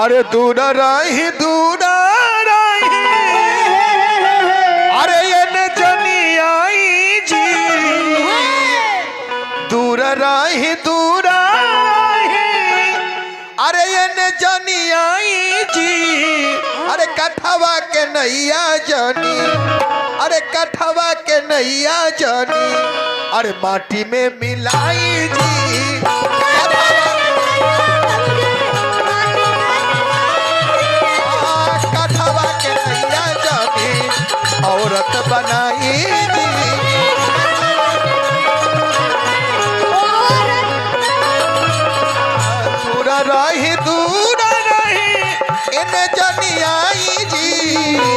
अरे दूर रही अरे ये न जनी आई जी दूर रही अरे ये न जनी आई जी अरे कठवा के नैया जानी अरे कठवा के नैया जानी अरे माटी में मिलाई जी कठवा के नैया जानी औरत बनाई जी दूर रही इन जनी आई जी